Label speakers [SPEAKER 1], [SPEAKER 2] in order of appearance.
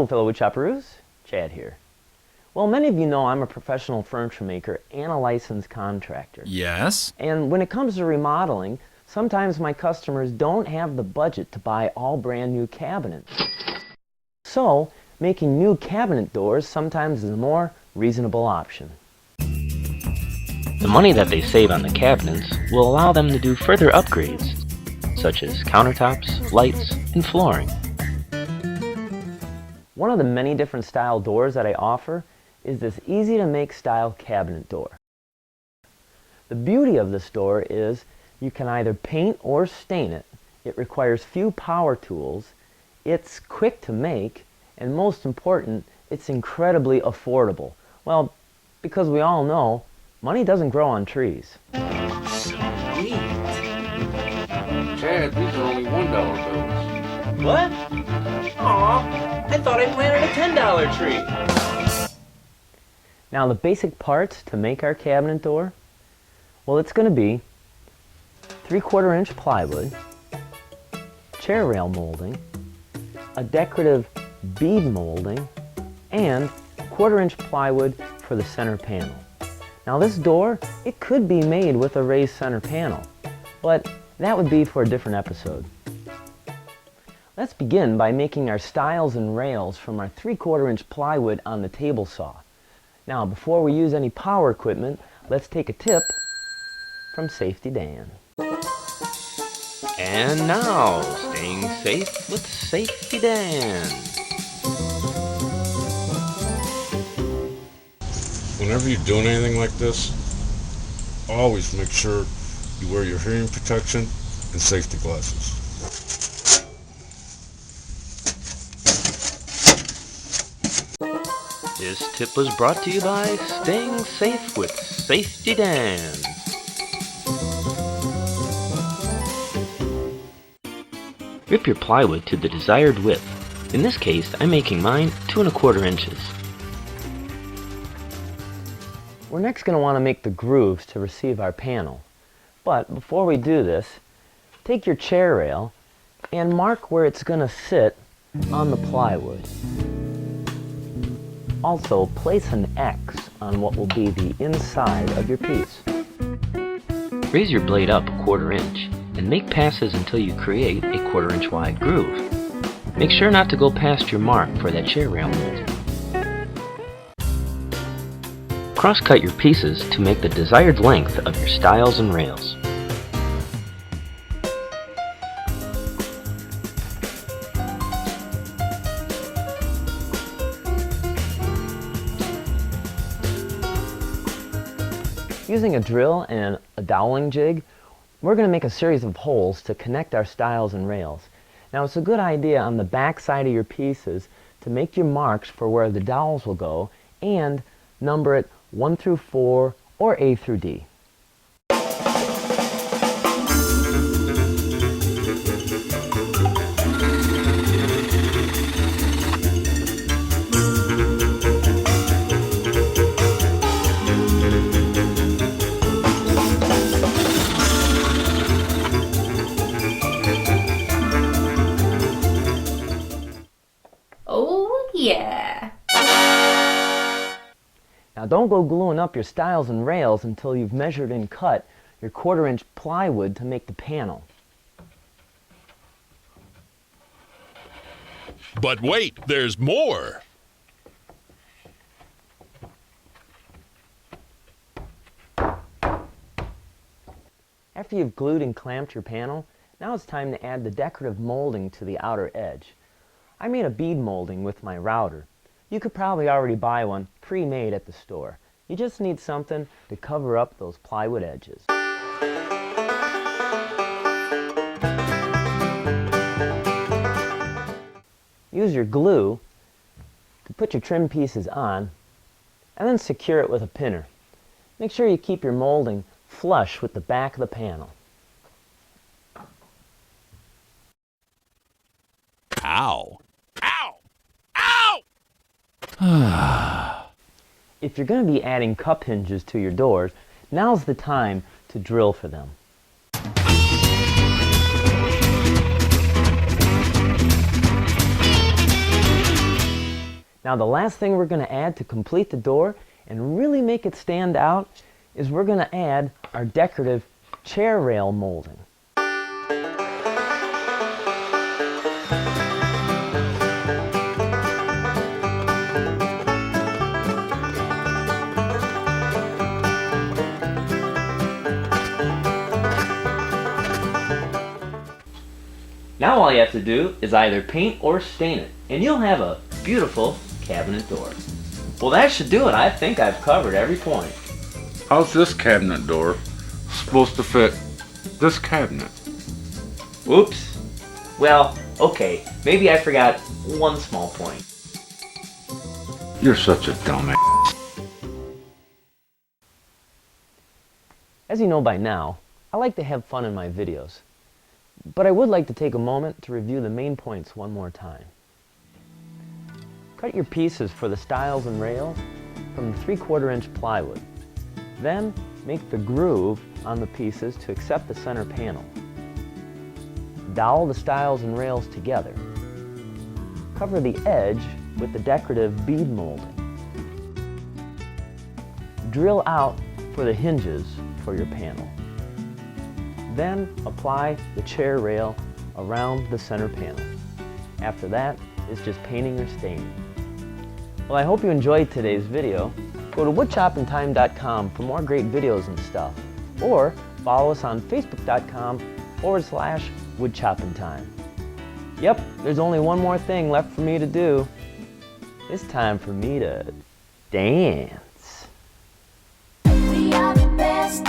[SPEAKER 1] Hello fellow woodchopperoos, Chad here. Well, many of you know I'm a professional furniture maker and a licensed contractor.
[SPEAKER 2] Yes?
[SPEAKER 1] And when it comes to remodeling, sometimes my customers don't have the budget to buy all brand new cabinets. So, making new cabinet doors sometimes is a more reasonable option.
[SPEAKER 3] The money that they save on the cabinets will allow them to do further upgrades, such as countertops, lights, and flooring.
[SPEAKER 1] One of the many different style doors that I offer is this easy-to-make style cabinet door. The beauty of this door is you can either paint or stain it. It requires few power tools, it's quick to make, and most important, it's incredibly affordable. Well, because we all know, money doesn't grow on trees.
[SPEAKER 4] Sweet. Chad, these are only $1 bills.
[SPEAKER 3] What? Aw, I thought I planted a $10 tree.
[SPEAKER 1] Now the basic parts to make our cabinet door, well, it's going to be 3/4 inch plywood, chair rail molding, a decorative bead molding, and 1/4 inch plywood for the center panel. Now this door, it could be made with a raised center panel, but that would be for a different episode. Let's begin by making our stiles and rails from our 3/4 inch plywood on the table saw. Now before we use any power equipment, let's take a tip from Safety Dan.
[SPEAKER 3] And now, staying safe with Safety Dan.
[SPEAKER 4] Whenever you're doing anything like this, always make sure you wear your hearing protection and safety glasses.
[SPEAKER 3] This tip was brought to you by Staying Safe with Safety Dan. Rip your plywood to the desired width. In this case, I'm making mine 2 1/4 inches.
[SPEAKER 1] We're next going to want to make the grooves to receive our panel. But before we do this, take your chair rail and mark where it's going to sit on the plywood. Also, place an X on what will be the inside of your piece.
[SPEAKER 3] Raise your blade up 1/4 inch and make passes until you create a 1/4 inch wide groove. Make sure not to go past your mark for that chair rail mold. Cross-cut your pieces to make the desired length of your stiles and rails.
[SPEAKER 1] Using a drill and a doweling jig, we're going to make a series of holes to connect our stiles and rails. Now it's a good idea on the back side of your pieces to make your marks for where the dowels will go and number it 1 through 4 or A through D.
[SPEAKER 5] Oh yeah!
[SPEAKER 1] Now don't go gluing up your stiles and rails until you've measured and cut your 1/4 inch plywood to make the panel.
[SPEAKER 6] But wait, there's more!
[SPEAKER 1] After you've glued and clamped your panel, now it's time to add the decorative molding to the outer edge. I made a bead molding with my router. You could probably already buy one pre-made at the store. You just need something to cover up those plywood edges. Use your glue to put your trim pieces on and then secure it with a pinner. Make sure you keep your molding flush with the back of the panel.
[SPEAKER 6] Ow! Ow! Ow!
[SPEAKER 1] If you're going to be adding cup hinges to your doors, now's the time to drill for them. Now the last thing we're going to add to complete the door and really make it stand out is we're going to add our decorative chair rail molding. Now all you have to do is either paint or stain it, and you'll have a beautiful cabinet door. Well, that should do it. I think I've covered every point.
[SPEAKER 4] How's this cabinet door supposed to fit this cabinet?
[SPEAKER 1] Oops. Well, okay, maybe I forgot one small point.
[SPEAKER 4] You're such a dumbass.
[SPEAKER 1] As you know by now, I like to have fun in my videos, but I would like to take a moment to review the main points one more time. Cut your pieces for the stiles and rails from the 3/4 inch plywood. Then make the groove on the pieces to accept the center panel. Dowel the stiles and rails together. Cover the edge with the decorative bead molding. Drill out for the hinges for your panel. Then apply the chair rail around the center panel. After that, it's just painting or staining. Well, I hope you enjoyed today's video. Go to woodchoppingtime.com for more great videos and stuff. Or follow us on facebook.com/woodchoppingtime. Yep, there's only one more thing left for me to do. It's time for me to dance.
[SPEAKER 2] We are the best.